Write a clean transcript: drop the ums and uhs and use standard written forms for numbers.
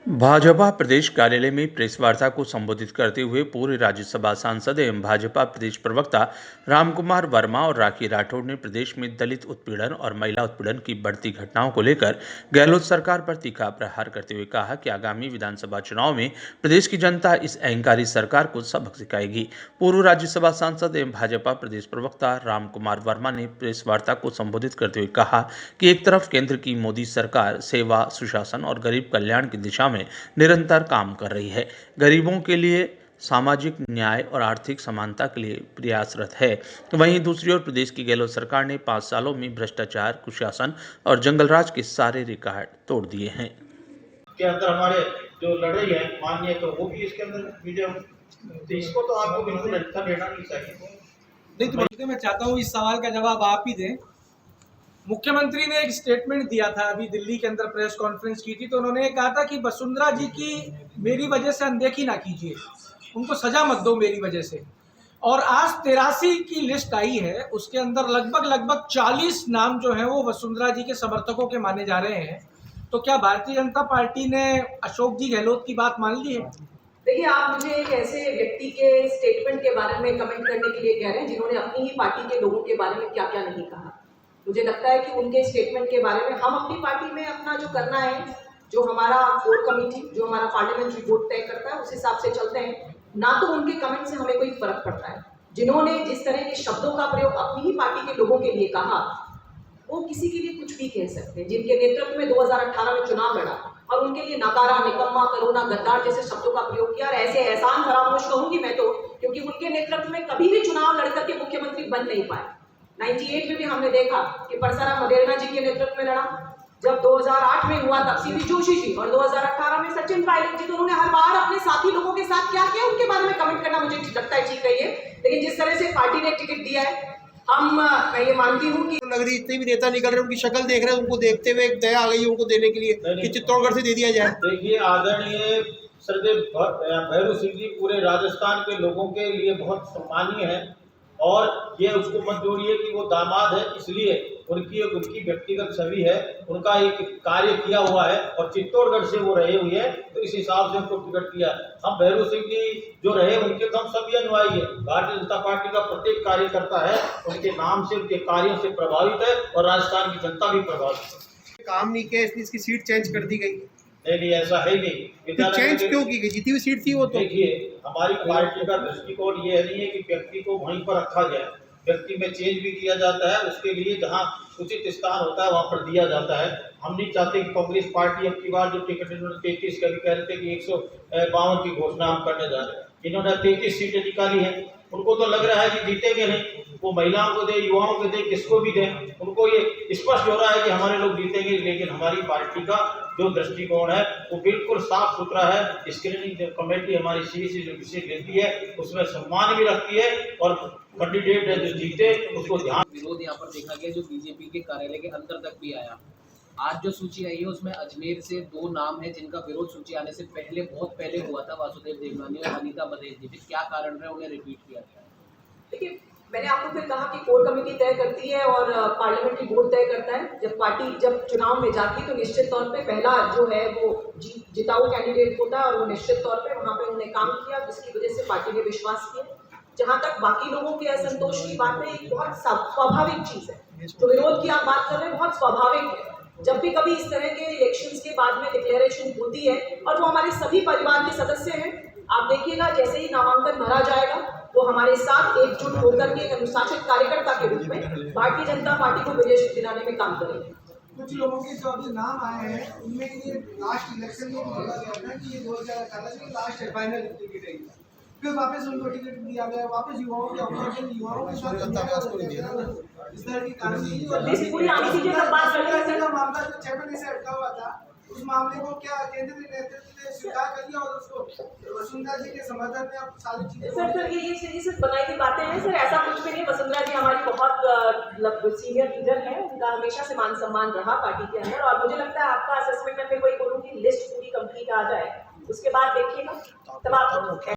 भाजपा प्रदेश कार्यालय में प्रेस वार्ता को संबोधित करते हुए पूर्व राज्यसभा सांसद एवं भाजपा प्रदेश प्रवक्ता रामकुमार वर्मा और राखी राठौड़ ने प्रदेश में दलित उत्पीड़न और महिला उत्पीड़न की बढ़ती घटनाओं को लेकर गहलोत सरकार पर तीखा प्रहार करते हुए कहा कि आगामी विधानसभा चुनाव में प्रदेश की जनता इस अहंकारी सरकार को सबक सिखाएगी। पूर्व राज्यसभा सांसद एवं भाजपा प्रदेश प्रवक्ता रामकुमार वर्मा ने प्रेस वार्ता को संबोधित करते हुए कहा कि एक तरफ केंद्र की मोदी सरकार सेवा, सुशासन और गरीब कल्याण की दिशा में निरंतर काम कर रही है, गरीबों के लिए सामाजिक न्याय और आर्थिक समानता के लिए प्रयासरत है, तो वहीं दूसरी ओर प्रदेश की गहलोत सरकार ने 5 सालों में भ्रष्टाचार, कुशासन और जंगलराज के सारे रिकॉर्ड तोड़ दिए हैं। के अंदर हमारे जो लड़ रही है माननीय, तो वो भी इसके अंदर विजय, तो इसको तो आपको बिल्कुल अच्छा लेना नहीं चाहिए। नहीं तो मैं चाहता हूँ इस सवाल का जवाब आप ही दें। मुख्यमंत्री ने एक स्टेटमेंट दिया था, अभी दिल्ली के अंदर प्रेस कॉन्फ्रेंस की थी, तो उन्होंने कहा था कि वसुंधरा जी की मेरी वजह से अनदेखी ना कीजिए, उनको सजा मत दो मेरी वजह से। और आज 83 की लिस्ट आई है, उसके अंदर लगभग 40 नाम जो हैं वो वसुंधरा जी के समर्थकों के माने जा रहे हैं। तो क्या भारतीय जनता पार्टी ने अशोक जी गहलोत की बात मान ली है? देखिए, आप मुझे एक ऐसे व्यक्ति के स्टेटमेंट के बारे में कमेंट करने के लिए कह रहे हैं जिन्होंने अपनी ही पार्टी के लोगों के बारे में क्या क्या नहीं कहा। मुझे लगता है कि उनके स्टेटमेंट के बारे में हम अपनी पार्टी में अपना जो करना है, जो हमारा कोर कमेटी, जो हमारा पार्लियामेंट्री बोर्ड तय करता है, उस हिसाब से चलते हैं। ना तो उनके कमेंट से हमें कोई फर्क पड़ता है। जिन्होंने जिस तरह के शब्दों का प्रयोग अपनी ही पार्टी के लोगों के लिए कहा, वो किसी के लिए कुछ भी कह सकते हैं। जिनके नेतृत्व में 2018 में चुनाव लड़ा और उनके लिए नकारा, निकम्मा, करोना, गद्दार जैसे शब्दों का प्रयोग किया, और ऐसे एहसान फरामोश कहूंगी मैं तो, क्योंकि उनके नेतृत्व में कभी भी चुनाव लड़कर के मुख्यमंत्री बन नहीं पाए। 98 में भी हमने देखा कि परसाराम मदेरणा जी के नेतृत्व में लड़ा, जब 2008 में हुआ तब सीपी जोशी जी, और 2018 में सचिन पायलट जी। तो उन्होंने हर बार अपने साथी लोगों के साथ क्या किया, उनके बारे में कमेंट करना मुझे लगता है ठीक नहीं है। लेकिन जिस तरह से पार्टी ने टिकट दिया है, मैं ये मानती हूँ कि लग रही इतने भी नेता निकल रहे हैं, उनकी शक्ल देख रहे हैं, उनको देखते हुए एक दया आ गई उनको देने के लिए कि चित्तौड़गढ़ से दे दिया जाए। देखिए, आदरणीय सरदेव भैरू सिंह जी पूरे राजस्थान के लोगों के लिए बहुत सम्मानीय है, और ये उसको मत जोड़िए कि वो दामाद है, इसलिए उनकी व्यक्तिगत छवि है, उनका एक कार्य किया हुआ है और चित्तौड़गढ़ से वो रहे हुए हैं, तो इस हिसाब से उनको टिकट दिया। हम भैरू सिंह जी जो रहे उनके तो हम सभी अनुयायी है। भारतीय जनता पार्टी का प्रत्येक कार्यकर्ता है उनके नाम से, उनके कार्यों से प्रभावित है, और राजस्थान की जनता भी प्रभावित है। काम नहीं किया इसलिए इसकी सीट चेंज कर दी गई। नहीं, ऐसा है नहीं। तो चेंज क्यों की गई? जीती हुई सीट थी वो तो। देखिए, हमारी पार्टी का दृष्टिकोण ये नहीं है कि व्यक्ति को वहीं पर रखा जाए, व्यक्ति में चेंज भी किया जाता है, उसके लिए जहां उचित स्थान होता है वहां पर दिया जाता है। हम नहीं चाहते कि कांग्रेस पार्टी अब की बार जो टिकट इन्होंने 33 का भी कह रहे थे कि 152 की घोषणा हम करने जा रहे हैं, इन्होंने 33 सीटें निकाली है, उनको तो लग रहा है कि जीतेंगे नहीं। वो महिलाओं को दे, युवाओं को दे, किसको भी दे, उनको ये स्पष्ट हो रहा है कि हमारे लोग जीतेंगे। लेकिन हमारी पार्टी का जो दृष्टिकोण है वो बिल्कुल साफ सुथरा है। स्क्रीनिंग कमेटी हमारी सीसी जो डिसीजन लेती है उसमें सम्मान भी रखती है, और कैंडिडेट है जो जीते उसको ध्यान। विरोध यहाँ पर देखा गया जो बीजेपी के कार्यालय के अंदर तक भी आया। आज जो सूची आई है उसमें अजमेर से 2 नाम है जिनका विरोध सूची आने से पहले बहुत पहले हुआ था, वासुदेव देवनानी और अनीता बघेल जी। क्या कारण है उन्हें रिपीट किया गया? देखिए, मैंने आपको फिर कहा कि कोर कमेटी तय करती है और पार्लियामेंट्री बोर्ड तय करता है। जब पार्टी जब चुनाव में जाती है तो निश्चित तौर पे पहला जो है वो जिताऊ कैंडिडेट होता है, और वो निश्चित तौर पे वहाँ पे उन्होंने काम किया, जिसकी वजह से पार्टी ने विश्वास किया। जहाँ तक बाकी लोगों के असंतोष की बात है, एक बहुत स्वाभाविक चीज है। जो विरोध की आप बात कर रहे हैं बहुत स्वाभाविक है। जब भी कभी इस तरह के इलेक्शंस के बाद में डिक्लेरेशन होती है, और वो हमारे सभी परिवार के सदस्य हैं, आप देखिएगा जैसे ही नामांकन भरा जाएगा वो हमारे साथ एकजुट होकर के एक अनुशासित कार्यकर्ता के रूप में भारतीय जनता पार्टी को विजय दिलाने में काम करेंगे। कुछ लोगों के जो अभी नाम आए हैं उनमें ये लास्ट इलेक्शन में बोला गया था कि ये 2018 में लास्ट है, फाइनल टिकट है, फिर वापस उनको टिकट दिया गया, वापस युवाओं के ऑपरेशन, युवाओं के साथ इस तरह की मामला जो 6 महीने से अटका हुआ था, उस मामले को क्या केंद्र के नेतृत्व ने स्वीकार कर लिया और उसको वसुंधरा जी के समर्थन में अब सारी चीजें। सर ये सिर्फ बनाई हुई बातें हैं सर, ऐसा कुछ भी नहीं। वसुंधरा जी हमारी बहुत सीनियर लीडर हैं, उनका हमेशा से मान सम्मान रहा पार्टी के अंदर, और मुझे लगता है आपका असेसमेंट में फिर कोई की लिस्ट पूरी कंप्लीट आ जाए उसके बाद देखिएगा तब आप